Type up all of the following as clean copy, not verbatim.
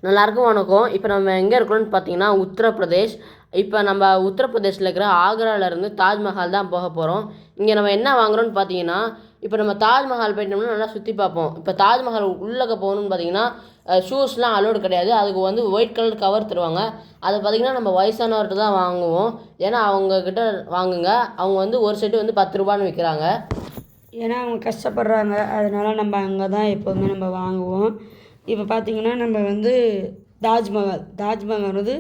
எல்லாருக்கும் வணக்கம். இப்போ நம்ம எங்கே இருக்கிறோம்னு பார்த்தீங்கன்னா உத்தரப்பிரதேஷ். இப்போ நம்ம உத்தரப்பிரதேஷில் இருக்கிற ஆக்ராவிலேருந்து தாஜ்மஹால் தான் போக போகிறோம். இங்கே நம்ம என்ன வாங்குறோம்னு பார்த்தீங்கன்னா, இப்போ நம்ம தாஜ்மஹால் போயிட்டோம்னா நல்லா சுற்றி பார்ப்போம். இப்போ தாஜ்மஹால் உள்ளே போகணும்னு பார்த்தீங்கன்னா ஷூஸ்லாம் அலோடு கிடையாது. அதுக்கு வந்து ஒயிட் கலர் கவர் தருவாங்க. அதை பார்த்திங்கன்னா நம்ம வயசானவர்கிட்ட தான் வாங்குவோம். ஏன்னா அவங்கக்கிட்ட வாங்குங்க. அவங்க வந்து ஒரு செட்டு வந்து 10 ரூபான்னு விற்கிறாங்க. ஏன்னா அவங்க கஷ்டப்படுறாங்க. அதனால் நம்ம அங்கே தான் எப்போதுமே நம்ம வாங்குவோம். இப்போ பார்த்திங்கன்னா நம்ம வந்து தாஜ்மஹால் வந்து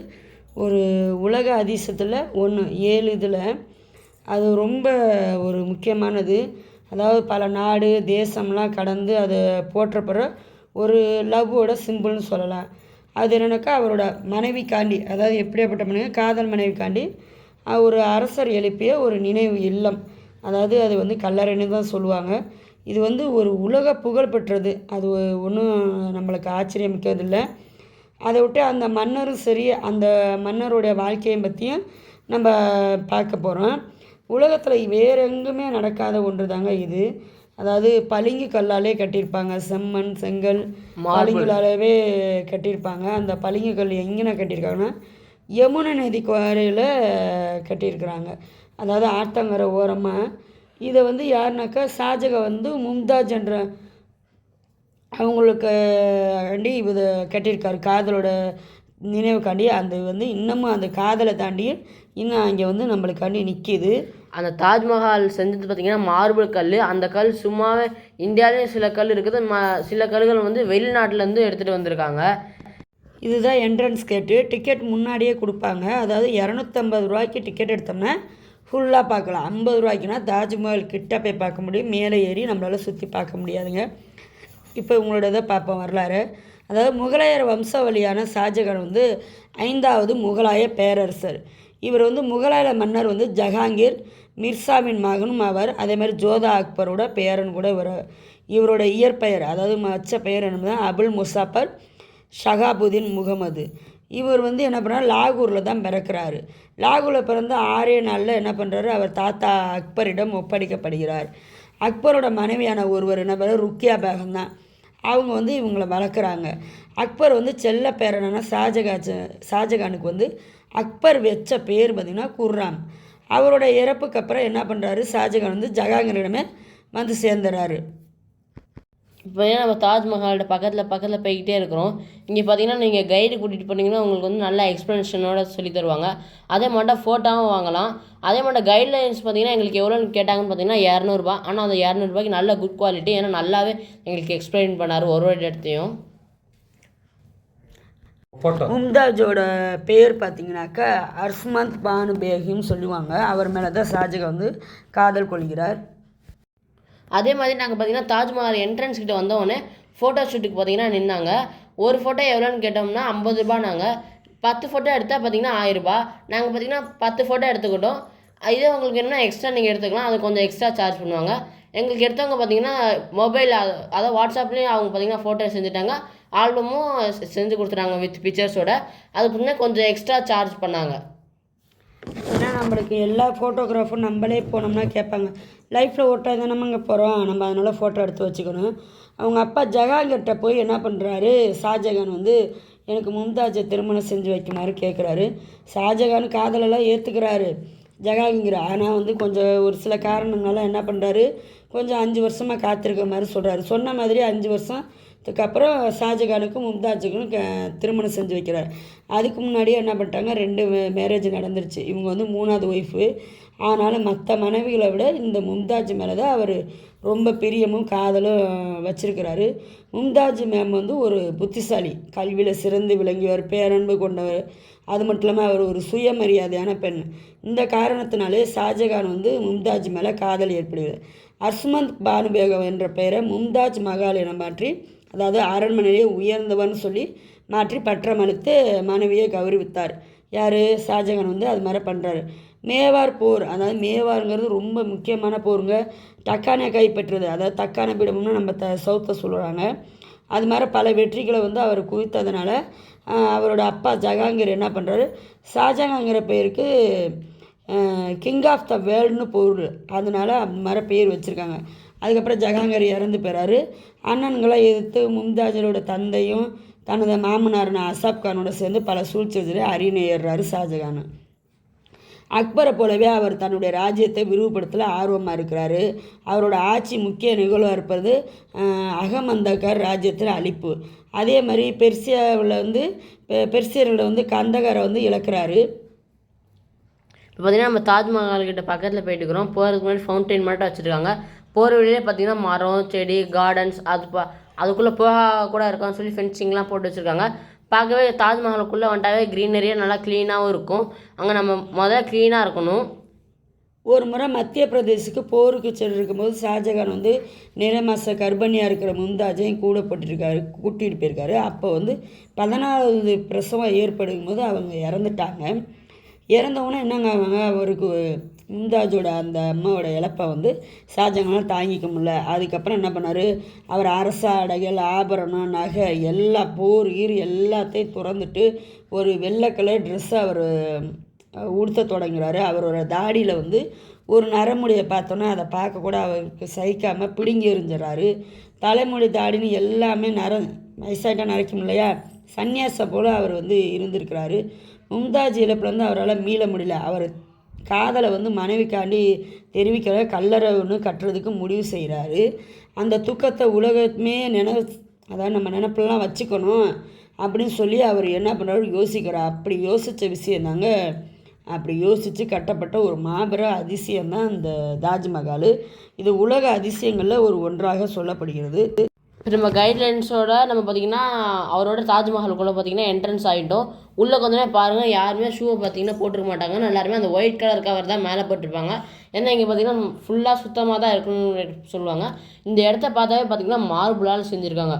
ஒரு உலக அதிசயத்தில் ஒன்று 7 இதில் அது ரொம்ப ஒரு முக்கியமானது. அதாவது பல நாடு தேசம்லாம் கடந்து அதை போற்றப்படுற ஒரு லவ்வோட சிம்பிள்னு சொல்லலாம். அது என்னென்னாக்கா அவரோட மனைவிக்காண்டி, அதாவது எப்படியாப்பட்ட மனைவி, காதல் மனைவிக்காண்டி ஒரு அரசர் எழுப்பிய ஒரு நினைவு இல்லம். அதாவது அது வந்து கல்லறைன்னு தான் சொல்லுவாங்க. இது வந்து ஒரு உலக புகழ் பெற்றது. அது ஒன்றும் நம்மளுக்கு ஆச்சரியமிக்கதில்லை. அதை விட்டு அந்த மன்னரும் சரி, அந்த மன்னருடைய வாழ்க்கையை பற்றியும் நம்ம பார்க்க போகிறோம். உலகத்தில் வேறு எங்குமே நடக்காத ஒன்று தாங்க இது. அதாவது பளிங்கு கல்லாலே கட்டியிருப்பாங்க. செம்மண் செங்கல் பளிங்குலாலே கட்டியிருப்பாங்க. அந்த பளிங்கு கல் எங்கே கட்டியிருக்காங்கன்னா யமுனை நதி கரையில் கட்டியிருக்கிறாங்க. அதாவது ஆற்றங்கரை ஓரமாக. இதை வந்து யாருனாக்கா ஷாஜகான் வந்து மும்தாஜ் என்ற அவங்களுக்கு காண்டி இதை கட்டியிருக்காரு. காதலோட நினைவுக்காண்டி அந்த வந்து இன்னமும் அந்த காதலை தாண்டி இன்னும் அங்கே வந்து நம்மளுக்காண்டி நிற்கிது. அந்த தாஜ்மஹால் செஞ்சது பார்த்திங்கன்னா மார்பிள் கல். அந்த கல் சும்மாவே இந்தியாவிலேயும் சில கல் இருக்குது. சில கல்கள் வந்து வெளிநாட்டிலேருந்து எடுத்துகிட்டு வந்திருக்காங்க. இதுதான் என்ட்ரன்ஸ் கேட்டு. டிக்கெட் முன்னாடியே கொடுப்பாங்க. அதாவது 250 ரூபாய்க்கு டிக்கெட் எடுத்தோம்னா ஃபுல்லாக பார்க்கலாம். 50 ரூபாய்க்குனா தாஜ்மஹால் கிட்ட போய் பார்க்க முடியும். மேலே ஏறி நம்மளால் சுற்றி பார்க்க முடியாதுங்க. இப்போ உங்களோட இதை பார்ப்போம் வரலாறு. அதாவது முகலாயர் வம்சாவளியான ஷாஜகான் வந்து 5வது முகலாய பேரரசர். இவர் வந்து முகலாய மன்னர் வந்து ஜஹாங்கீர் மிர்சாவின் மகனும் அவர். அதேமாதிரி ஜோதா அக்பரோட பேரன் கூட இவரோட இயற்பெயர், அதாவது மச்ச பெயர் என்னது அபுல் முசாஃபர் ஷகாபுதீன் முகமது. இவர் வந்து என்ன பண்ணுறாரு, லாகூரில் தான் பிறக்கிறாரு. லாகூரில் பிறந்த 6 நாளில் என்ன பண்ணுறாரு, அவர் தாத்தா அக்பரிடம் ஒப்படைக்கப்படுகிறார். அக்பரோட மனைவியான ஒருவர் என்ன பண்ணுறாரு, ருக்கியா பேகம் தான். அவங்க வந்து இவங்களை வளர்க்குறாங்க. அக்பர் வந்து செல்ல பேரனான ஷாஜகானுக்கு வந்து அக்பர் வச்ச பேர் பார்த்திங்கன்னா குர்ராம். அவரோட இறப்புக்கு அப்புறம் என்ன பண்ணுறாரு, ஷாஜகான் வந்து ஜஹாங்கீரிடமே வந்து சேர்ந்துறாரு. இப்போ ஏன்னா நம்ம தாஜ்மஹாலோட பக்கத்தில் போய்கிட்டே இருக்கிறோம். இங்கே பார்த்தீங்கன்னா நீங்கள் கைடு கூட்டிகிட்டு போனீங்கன்னா உங்களுக்கு வந்து நல்ல எக்ஸ்ப்ளனேஷனோட சொல்லி தருவாங்க. அதே மாதிரி ஃபோட்டோவும் வாங்கலாம். அதே மாதிரி கைட்லைன்ஸ் பார்த்தீங்கன்னா எங்களுக்கு எவ்வளோன்னு கேட்டாங்கன்னு பார்த்தீங்கன்னா 200 ரூபா. ஆனால் அந்த 200 ரூபாய்க்கு நல்ல குட் குவாலிட்டி. ஏன்னா நல்லாவே எங்களுக்கு எக்ஸ்பிளைன் பண்ணார் ஒரு இடத்தையும். மும்தாஜோட பேர் பார்த்தீங்கன்னாக்கா அர்ஸ்மந்த் பானு பேகின்னு சொல்லுவாங்க. அவர் மேலே தான் ஷாஜகான் வந்து காதல் கொள்கிறார். அதே மாதிரி நாங்கள் பார்த்தீங்கன்னா தாஜ்மஹால் என்ட்ரன்ஸ் கிட்ட வந்தோடனே ஃபோட்டோ ஷூட்டுக்கு பார்த்தீங்கன்னா நின்னாங்க. ஒரு ஃபோட்டோ எவ்வளோன்னு கேட்டோம்னா 50 ரூபா. நாங்கள் 10 ஃபோட்டோ எடுத்தால் பார்த்தீங்கன்னா 1000 ரூபா. நாங்கள் பார்த்தீங்கன்னா 10 ஃபோட்டோ எடுத்துக்கிட்டோம். இதே உங்களுக்கு என்ன எக்ஸ்ட்ரா நீங்கள் எடுத்துக்கலாம், அது கொஞ்சம் எக்ஸ்ட்ரா சார்ஜ் பண்ணுவாங்க. எங்களுக்கு எடுத்தவங்க பார்த்தீங்கன்னா மொபைல், அதாவது வாட்ஸ்அப்லேயும் அவங்க பார்த்தீங்கன்னா ஃபோட்டோ செஞ்சுட்டாங்க. ஆல்பமும் செஞ்சு கொடுத்துட்டாங்க வித் பிக்சர்ஸோட. அதுக்கு முன்னே கொஞ்சம் எக்ஸ்ட்ரா சார்ஜ் பண்ணாங்க. ஏன்னா நம்மளுக்கு எல்லா ஃபோட்டோகிராஃபும் நம்மளே போனோம்னா கேட்பாங்க, லைஃப்பில் ஓட்டாக தான் நம்ம இங்கே போகிறோம், நம்ம அதனால் ஃபோட்டோ எடுத்து வச்சுக்கணும். அவங்க அப்பா ஜஹாங்கீர்கிட்ட போய் என்ன பண்ணுறாரு, ஷாஜகான் வந்து எனக்கு மும்தாஜை திருமணம் செஞ்சு வைக்குமாறு கேட்குறாரு. ஷாஜகான் காதலெல்லாம் ஏற்றுக்கிறாரு ஜஹாங்கீர். ஆனால் வந்து கொஞ்சம் ஒரு சில காரணங்களால் என்ன பண்ணுறாரு, கொஞ்சம் 5 வருஷமாக காத்திருக்க மாதிரி சொல்கிறாரு. சொன்ன மாதிரி 5 வருஷத்துக்கு அப்புறம் ஷாஜகானுக்கும் மும்தாஜுக்கும் திருமணம் செஞ்சு வைக்கிறார். அதுக்கு முன்னாடியே என்ன பண்ணிட்டாங்க, 2 மேரேஜ் நடந்துருச்சு. இவங்க வந்து 3வது ஒய்ஃபு. ஆனாலும் மற்ற மனைவிகளை விட இந்த மும்தாஜ் மேலே தான் அவர் ரொம்ப பிரியமும் காதலும் வச்சிருக்கிறாரு. மும்தாஜ் மேம் வந்து ஒரு புத்திசாலி, கல்வியில் சிறந்து விளங்கியவர், பேரன்பு கொண்டவர். அது மட்டும் இல்லாமல் அவர் ஒரு சுயமரியாதையான பெண். இந்த காரணத்தினாலே ஷாஜகான் வந்து மும்தாஜ் மேலே காதல் ஏற்படுகிறது. அர்ஸ்மந்த் பானு பேகம் என்ற பெயரை மும்தாஜ் மகால் என மாற்றி, அதாவது அரண்மனையிலே உயர்ந்தவன் சொல்லி மாற்றி பற்றமளித்து மனைவியை கௌரவித்தார். யார், ஷாஜகான் வந்து அது மாதிரி பண்ணுறாரு. மேவார் போர், அதாவது மேவாருங்கிறது ரொம்ப முக்கியமான போருங்க. தக்கானை கைப்பற்றுறது, அதாவது தக்கான பீடம்னு நம்ம சவுத்தை சொல்கிறாங்க. அது மாதிரி பல வெற்றிகளை வந்து அவர் குவித்ததுனால அவரோட அப்பா ஜஹாங்கீர் என்ன பண்ணுறாரு, ஷாஜகாங்கிற பேருக்கு கிங் ஆஃப் த வேர்ல்டுன்னு பொருள். அதனால் அந்த மாதிரி பேர் வச்சுருக்காங்க. அதுக்கப்புறம் ஜஹாங்கீர் இறந்து போகிறாரு. அண்ணன்களை எதிர்த்து மும்தாஜரோட தந்தையும் தனது மாமனாரான அசாப் கானோட சேர்ந்து பல சூழ்ச்சிகளை அரியணை ஏறுறாரு ஷாஜகான். அக்பரை போலவே அவர் தன்னுடைய ராஜ்யத்தை விரிவுபடுத்தல ஆர்வமாக இருக்கிறாரு. அவரோட ஆட்சி முக்கிய நிகழ்வாக இருப்பது அகமந்தகர் ராஜ்யத்தில் அழிப்பு. அதே மாதிரி பெர்சியர்களை கந்தகாரை இழக்கிறாரு. இப்போ பார்த்திங்கன்னா நம்ம தாஜ்மஹால் கிட்ட பக்கத்தில் போயிட்டு இருக்கிறோம். போகிறதுக்கு முன்னாடி ஃபவுண்டைன் மட்டும் வச்சுருக்காங்க. போகிற வழியிலே பார்த்திங்கன்னா மரம் செடி கார்டன்ஸ் அதுக்குள்ளே போக கூட இருக்கான்னு சொல்லி ஃபென்சிங்லாம் போட்டு வச்சுருக்காங்க. பார்க்கவே தாஜ்மஹாலுக்குள்ளே வந்துட்டாவே க்ரீனரியாக நல்லா க்ளீனாகவும் இருக்கும். அங்கே நம்ம முதல்ல க்ளீனாக இருக்கணும். ஒரு முறை மத்திய பிரதேசுக்கு போருக்கு சென்றிருக்கும்போது ஷாஜகான் நிறை மாத கர்ப்பிணியாக இருக்கிற மும்தாஜையும் கூட்டிகிட்டு போயிருக்காரு. அப்போ 14வது பிரசவம் ஏற்படும் போது அவங்க இறந்துட்டாங்க. இறந்தவொன்னே என்னங்க அவருக்கு மும்தாஜோட அந்த அம்மாவோட இழப்பை ஷாஜகானால் தாங்கிக்க முடியல. அதுக்கப்புறம் என்ன பண்ணார், அவர் அரச ஆடைகள் ஆபரணம் நகை எல்லாம் போர் எல்லாத்தையும் துறந்துட்டு ஒரு வெள்ளை கலர் ட்ரெஸ்ஸை அவர் உடுத்த தொடங்குறாரு. அவரோட தாடியில் ஒரு நரமுடியை பார்த்தோன்னா அதை பார்க்க கூட அவருக்கு சகிக்காமல் பிடுங்கி எறிஞ்சிடறாரு. தலைமுடி தாடின்னு எல்லாமே வயசாயிட்டா நரைக்கும் இல்லையா, சன்னியாசை போல் அவர் இருந்திருக்கிறாரு. மும்தாஜ் இழப்பில் அவரால் மீள முடியல. அவர் காதலை மனைவிக்காண்டி தெரிவிக்கிற கல்லறை கட்டுறதுக்கு முடிவு செய்கிறாரு. அந்த துக்கத்தை உலகமே அதாவது நம்ம நினப்பெல்லாம் வச்சுக்கணும் அப்படின்னு சொல்லி அவர் என்ன பண்ணுறாரு யோசிக்கிறார். அப்படி யோசித்த விஷயந்தாங்க, அப்படி யோசித்து கட்டப்பட்ட ஒரு மாபெரும் அதிசயம்தான் இந்த தாஜ்மஹால். இது உலக அதிசயங்களில் ஒன்றாக சொல்லப்படுகிறது. நம்ம கைட்லைன்ஸோட நம்ம பார்த்திங்கன்னா அவரோட தாஜ்மஹாலுக்குள்ளே பார்த்திங்கன்னா என்ட்ரன்ஸ் ஆகிட்டோம். உள்ளே கொஞ்சம் பாருங்கள், யாருமே ஷூவை பார்த்திங்கன்னா போட்டிருக்க மாட்டாங்க. எல்லாருமே அந்த ஒயிட் கலர் கவர் தான் மேலே போட்டிருப்பாங்க. ஏன்னா இங்கே பார்த்திங்கன்னா ஃபுல்லாக சுத்தமாக தான் இருக்குன்னு சொல்லுவாங்க. இந்த இடத்த பார்த்தாவே பார்த்திங்கன்னா மார்பிளால் செஞ்சுருக்காங்க.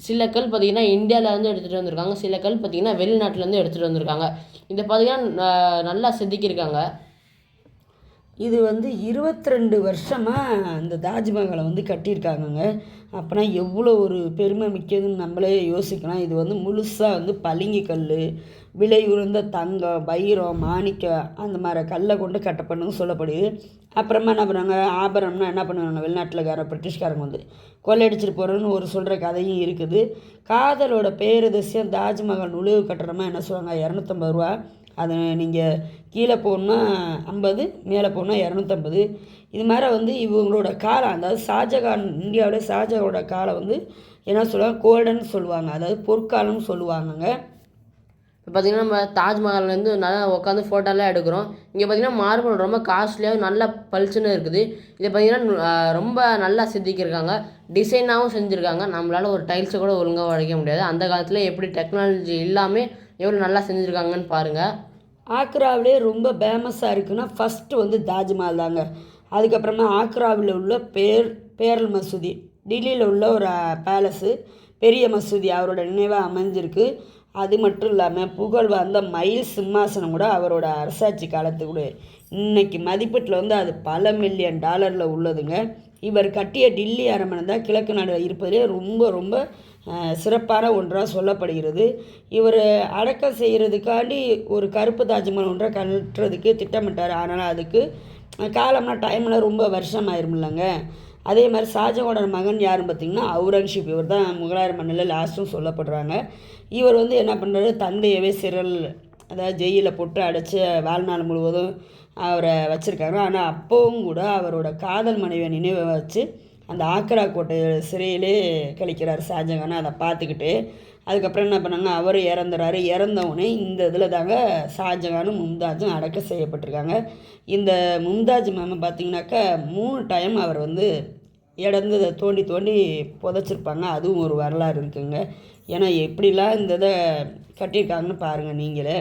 சில கல் பார்த்திங்கன்னா இந்தியாவிலேருந்து எடுத்துகிட்டு வந்திருக்காங்க, சில கல் பார்த்திங்கன்னா வெளிநாட்டிலேருந்து எடுத்துகிட்டு வந்திருக்காங்க. இதை பார்த்திங்கன்னா நல்லா செதுக்கியிருக்காங்க. இது 22 வருஷமாக இந்த தாஜ்மஹாலை கட்டியிருக்காங்கங்க. அப்போனா எவ்வளோ ஒரு பெருமை மிக்கதுன்னு நம்மளே யோசிக்கலாம். இது முழுசாக பளிங்கு கல், விலை உயர்ந்த தங்கம், வைரம், மாணிக்கம் அந்த மாதிரி கல்லை கொண்டு கட்டப்படணும்னு சொல்லப்படுது. அப்புறமா என்ன பண்ணுவாங்க, ஆபரணம்னா என்ன பண்ணுவாங்க, வெளிநாட்டில் பிரிட்டிஷ்காரங்க கொள்ளையடிச்சிட்டு போகிறோன்னு சொல்கிற கதையும் இருக்குது. காதலோட பேரதிசயம் தாஜ்மஹால் நுழைவு கட்டணமாக என்ன சொல்லுவாங்க, 250 ரூபா. அதை நீங்கள் கீழே போகணுன்னா 50, மேலே போகணுன்னா 250. இது மாதிரி இவங்களோட காலம், அதாவது ஷாஜகான் இந்தியாவோட ஷாஜகானோட காலம் என்ன சொல்லுவாங்க, கோல்டன் சொல்லுவாங்க, அதாவது பொற்காலம்னு சொல்லுவாங்கங்க. இப்போ பார்த்திங்கன்னா நம்ம தாஜ்மஹால்லேருந்து நல்லா உட்காந்து ஃபோட்டோலாம் எடுக்கிறோம். இங்கே பார்த்திங்கன்னா மார்பிள் ரொம்ப காஸ்ட்லியாக நல்லா பளிச்சுன்னு இருக்குது. இதை பார்த்திங்கன்னா ரொம்ப நல்லா செதுக்கியிருக்காங்க, டிசைனாகவும் செஞ்சுருக்காங்க. நம்மளால் ஒரு டைல்ஸை கூட ஒழுங்காக உடைக்க முடியாது. அந்த காலத்தில் எப்படி டெக்னாலஜி இல்லாமல் எவ்வளோ நல்லா செஞ்சுருக்காங்கன்னு பாருங்கள். ஆக்ராவிலே ரொம்ப ஃபேமஸாக இருக்குன்னா ஃபஸ்ட்டு தாஜ்மஹால் தாங்க. அதுக்கப்புறமா ஆக்ராவில் உள்ள பேரல் மசூதி, டெல்லியில் உள்ள ஒரு பேலஸு, பெரிய மசூதி அவரோட நினைவாக அமைஞ்சிருக்கு. அது மட்டும் இல்லாமல் புகழ் வந்த மயில் சிம்மாசனம் கூட அவரோட அரசாட்சி காலத்து கூட இன்றைக்கி மதிப்பீட்டில் அது பல மில்லியன் டாலரில் உள்ளதுங்க. இவர் கட்டிய டில்லி அரண்மனை தான் கிழக்கு நாடு இருப்பதிலே ரொம்ப ரொம்ப சிறப்பான ஒன்றாக சொல்லப்படுகிறது. இவர் அடக்கம் செய்கிறதுக்காண்டி ஒரு கருப்பு தாஜ்மஹால் ஒன்றை கட்டுறதுக்கு திட்டமிட்டார். ஆனால் அதுக்கு காலம்னா டைமில் ரொம்ப வருஷம் ஆயிருமில்லங்க. அதே மாதிரி ஷாஜகானோட மகன் யாருன்னு பார்த்திங்கன்னா அவுரங்கசீப். இவர் தான் முகலாயர் மன்னரில் லாஸ்ட்டும் சொல்லப்படுறாங்க. இவர் என்ன பண்ணுறாரு, தந்தையவே அதாவது ஜெயிலில் போட்டு அடைச்சி வாழ்நாள் முழுவதும் அவரை வச்சுருக்காங்க. ஆனால் அப்போவும் கூட அவரோட காதல் மனைவியை நினைவை வச்சு அந்த ஆக்ரா கோட்டை சிறையிலே கழிக்கிறார் ஷாஜகான். அதை பார்த்துக்கிட்டு அதுக்கப்புறம் என்ன பண்ணாங்க, அவர் இறந்துறாரு. இறந்தவுடனே இந்த இதில் தாங்க ஷாஜகானும் மும்தாஜும் அடக்கம் செய்யப்பட்டிருக்காங்க. இந்த மும்தாஜ் மேம் பார்த்திங்கனாக்கா 3 டைம் அவர் இடந்து தோண்டி தோண்டி புதைச்சிருப்பாங்க. அதுவும் ஒரு வரலாறு இருக்குங்க. ஏன்னா எப்படிலாம் இந்த இதை கட்டியிருக்காங்கன்னு பாருங்கள் நீங்களே.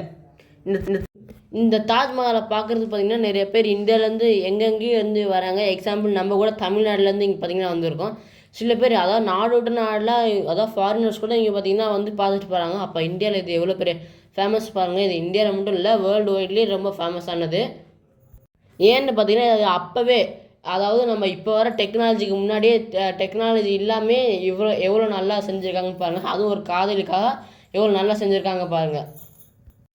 இந்த தாஜ்மஹாலை பார்க்குறது பார்த்திங்கன்னா நிறைய பேர் இந்தியாவிலேருந்து எங்கெங்கேயும் வராங்க. எக்ஸாம்பிள் நம்ம கூட தமிழ்நாட்டிலேருந்து இங்கே பார்த்திங்கன்னா வந்திருக்கோம். சில பேர் அதாவது நாடு விட்டு நாடெலாம், அதாவது ஃபாரினர்ஸ் கூட இங்கே பார்த்திங்கன்னா பார்த்துட்டு போகிறாங்க. அப்போ இந்தியாவில் இது எவ்வளோ பெரிய ஃபேமஸ் பாருங்கள். இது இந்தியாவில் மட்டும் இல்லை, வேர்ல்டு வைட்லேயே ரொம்ப ஃபேமஸானது. ஏன்னு பார்த்திங்கன்னா அது அப்போவே, அதாவது நம்ம இப்போ வர டெக்னாலஜிக்கு முன்னாடியே டெக்னாலஜி இல்லாமல் எவ்வளோ நல்லா செஞ்சுருக்காங்கன்னு பாருங்கள். அதுவும் ஒரு காதலுக்காக எவ்வளோ நல்லா செஞ்சுருக்காங்க பாருங்கள்.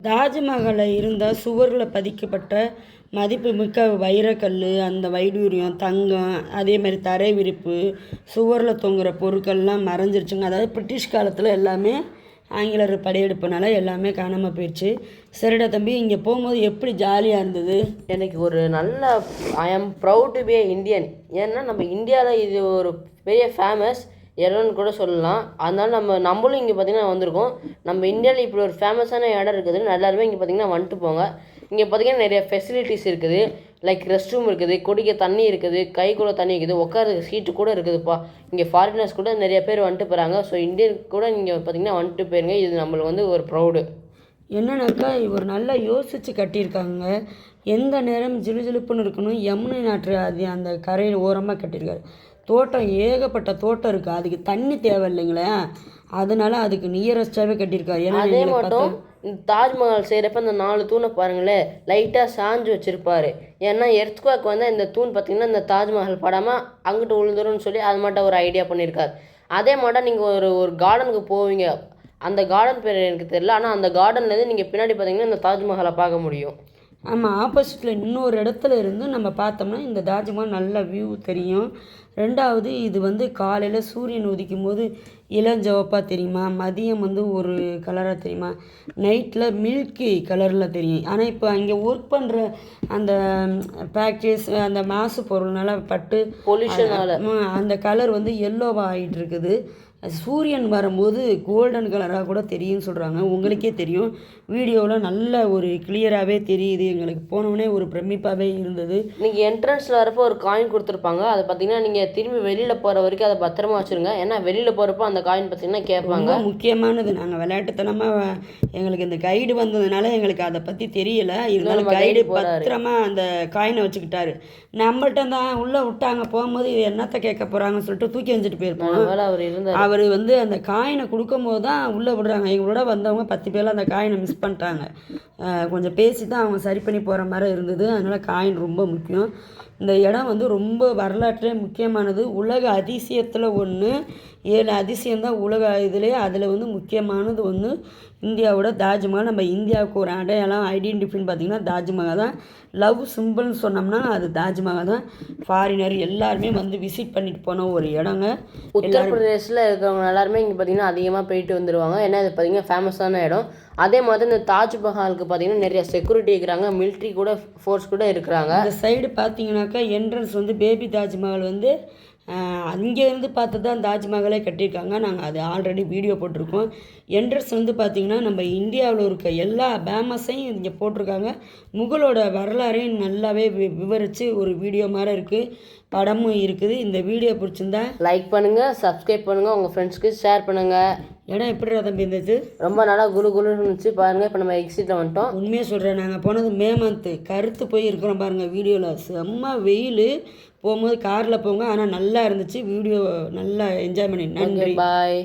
தாஜ்மஹாலில் இருந்தால் சுவரில் பதிக்கப்பட்ட மதிப்புமிக்க வைரக்கல், அந்த வைடூரியம், தங்கம், அதே மாதிரி தரை விரிப்பு, சுவரில் தொங்குகிற பொருட்கள்லாம் மறைஞ்சிருச்சுங்க. அதாவது பிரிட்டிஷ் காலத்தில் எல்லாமே ஆங்கிலர் படையெடுப்புனால எல்லாமே காணாமல் போயிடுச்சு. சரிடா தம்பி, இங்கே போகும்போது எப்படி ஜாலியாக இருந்தது? எனக்கு ஒரு நல்ல I am proud to be a Indian. ஏன்னா நம்ம இந்தியாவில் இது ஒரு பெரிய ஃபேமஸ் இடம்னு கூட சொல்லலாம். அதனால நம்மளும் இங்கே பார்த்திங்கன்னா வந்திருக்கோம். நம்ம இந்தியாவில் இப்படி ஒரு ஃபேமஸான இடம் இருக்குதுன்னு எல்லாருமே இங்கே பார்த்திங்கன்னா வந்துட்டு போங்க. இங்கே பார்த்திங்கன்னா நிறைய ஃபெசிலிட்டிஸ் இருக்குது. லைக் ரெஸ்ட் ரூம் இருக்குது, குடிக்க தண்ணி இருக்குது, கை கூட தண்ணி இருக்குது, உட்காரதுக்கு சீட்டு கூட இருக்குதுப்பா. இங்கே ஃபாரினர்ஸ் கூட நிறைய பேர் வந்துட்டு போகிறாங்க. ஸோ இந்தியன் கூட நீங்கள் பார்த்திங்கன்னா வந்துட்டு போயிருங்க. இது நம்மளுக்கு வந்து ஒரு ப்ரௌடு. என்னன்னாக்கா இவர் நல்லா யோசித்து கட்டியிருக்காங்க. எந்த நேரம் ஜிலுஜிலுப்புன்னு இருக்கணும். யமுனை நாட்டு அது அந்த கரையில் ஓரமாக கட்டியிருக்காரு. தோட்டம் ஏகப்பட்ட தோட்டம் இருக்குது. அதுக்கு தண்ணி தேவை இல்லைங்களே, அதனால அதுக்கு நியரஸ்டாகவே கட்டியிருக்காரு. ஏன்னா அதே மட்டும் இந்த தாஜ்மஹால் செய்கிறப்ப இந்த 4 தூணை பாருங்களேன், லைட்டாக சாஞ்சு வச்சுருப்பாரு. ஏன்னா எர்த்குவேக் வந்து இந்த தூண் பார்த்திங்கன்னா இந்த தாஜ்மஹால் படாமல் அங்கிட்டு விழுந்துரும்னு சொல்லி அது மட்டும் ஒரு ஐடியா பண்ணியிருக்காரு. அதே மட்டும் நீங்கள் ஒரு கார்டனுக்கு போவீங்க. அந்த கார்டன் பேர் எனக்கு தெரியல. ஆனால் அந்த கார்டன்லேருந்து நீங்கள் பின்னாடி பார்த்தீங்கன்னா இந்த தாஜ்மஹாலை பார்க்க முடியும். ஆமாம், ஆப்போசிட்டில் இன்னொரு இடத்துல இருந்து நம்ம பார்த்தோம்னா இந்த தாஜ்மஹால் நல்ல வியூ தெரியும். ரெண்டாவது இது வந்து காலையில் சூரியன் உதிக்கும் போது இளஞ்சவப்பாக தெரியுமா, மதியம் வந்து ஒரு கலராக தெரியுமா, நைட்டில் மில்கி கலரில் தெரியும். ஆனால் இப்போ அங்கே ஒர்க் பண்ணுற அந்த ஃபேக்ட்ரிஸ் அந்த மாசு பொருள்னால பட்டு பொல்யூஷனால் அந்த கலர் வந்து எல்லோவாக ஆகிட்டு இருக்குது. சூரியன் வரும்போது கோல்டன் கலராக கூட தெரியும்னு சொல்கிறாங்க. உங்களுக்கே தெரியும், வீடியோவில் நல்ல ஒரு கிளியராகவே தெரியுது. எங்களுக்கு போனோடனே ஒரு பிரமிப்பாகவே இருந்தது. நீங்கள் என்ட்ரன்ஸில் வரப்போ ஒரு காயின் கொடுத்துருப்பாங்க. அதை பார்த்தீங்கன்னா நீங்கள் திரும்பி வெளியில் போகிற வரைக்கும் அதை பத்திரமா வச்சுருங்க. ஏன்னா வெளியில் போகிறப்போ அந்த காயின் பார்த்தீங்கன்னா கேட்பாங்க. முக்கியமானது. நாங்கள் விளையாட்டுத்தனமாக எங்களுக்கு இந்த கைடு வந்ததுனால எங்களுக்கு அதை பற்றி தெரியல. இருந்தாலும் கைடு பத்திரமா அந்த காயினை வச்சுக்கிட்டாரு. நம்மள்ட்ட தான் உள்ளே விட்டாங்க. போகும்போது என்னத்தை கேட்க போகிறாங்கன்னு சொல்லிட்டு தூக்கி வச்சுட்டு போயிருப்போம். அவர் இருந்தார். அவர் வந்து அந்த காயினை கொடுக்கும்போது தான் உள்ளே விடுறாங்க. எங்களோட வந்தவங்க 10 பேரில் அந்த காயினை மிஸ் பண்ணிட்டாங்க. கொஞ்சம் பேசி தான் அவங்க சரி பண்ணி போகிற மாதிரி இருந்தது. அதனால் காயின் ரொம்ப முக்கியம். இந்த இடம் வந்து ரொம்ப வரலாற்றே முக்கியமானது. உலக அதிசயத்தில் ஒன்று. 7 அதிசயம்தான் உலக இதிலே. அதில் வந்து முக்கியமானது ஒன்று இந்தியாவோட தாஜ்மஹால். நம்ம இந்தியாவுக்கு ஒரு அடையாளம் ஐடென்டிஃபின்னு பார்த்திங்கன்னா தாஜ்மஹால் தான். லவ் சிம்பிள்னு சொன்னோம்னா அது தாஜ்மஹால் தான். ஃபாரினர் எல்லாருமே வந்து விசிட் பண்ணிட்டு போன ஒரு இடங்க. உத்தரப்பிரதேசில் இருக்கிறவங்க எல்லாருமே இங்கே பார்த்திங்கன்னா அதிகமாக போயிட்டு வந்துடுவாங்க. ஏன்னா இது பார்த்திங்கன்னா ஃபேமஸான இடம். அதே மாதிரி இந்த தாஜ்மஹாலுக்கு பார்த்திங்கன்னா நிறைய செக்யூரிட்டி இருக்கிறாங்க, மிலிட்ரி கூட ஃபோர்ஸ் கூட இருக்கிறாங்க. இந்த சைடு பார்த்தீங்கன்னாக்கா என்ட்ரன்ஸ் வந்து பேபி தாஜ்மஹால் வந்து அங்கேருந்து பார்த்து தான் தாஜ்மஹாலே கட்டியிருக்காங்க. நாங்கள் அது ஆல்ரெடி வீடியோ போட்டிருக்கோம். என்ட்ரன்ஸ் வந்து பார்த்திங்கன்னா நம்ம இந்தியாவில் இருக்க எல்லா ஃபேமஸையும் இங்கே போட்டிருக்காங்க. முகலோட வரலாறையும் நல்லாவே விவரித்து ஒரு வீடியோ மாதிரி இருக்குது, படமும் இருக்குது. இந்த வீடியோ பிடிச்சிருந்தா லைக் பண்ணுங்கள், சப்ஸ்கிரைப் பண்ணுங்கள், உங்கள் ஃப்ரெண்ட்ஸ்க்கு ஷேர் பண்ணுங்கள். இடம் எப்படி தம்பி இருந்தது? ரொம்ப நல்லா குலுன்னு இருந்துச்சு பாருங்கள். இப்போ நம்ம எக்ஸிட்டில் வந்துட்டோம். உண்மையாக சொல்கிறேன், நாங்கள் போனது மே மந்த்து. கருத்து போய் இருக்கிறோம் பாருங்கள் வீடியோவில். செம்ம வெயில். போகும்போது காரில் போங்க. ஆனால் நல்லா இருந்துச்சு வீடியோ. நல்லா என்ஜாய் பண்ணி. நன்றி, பாய்.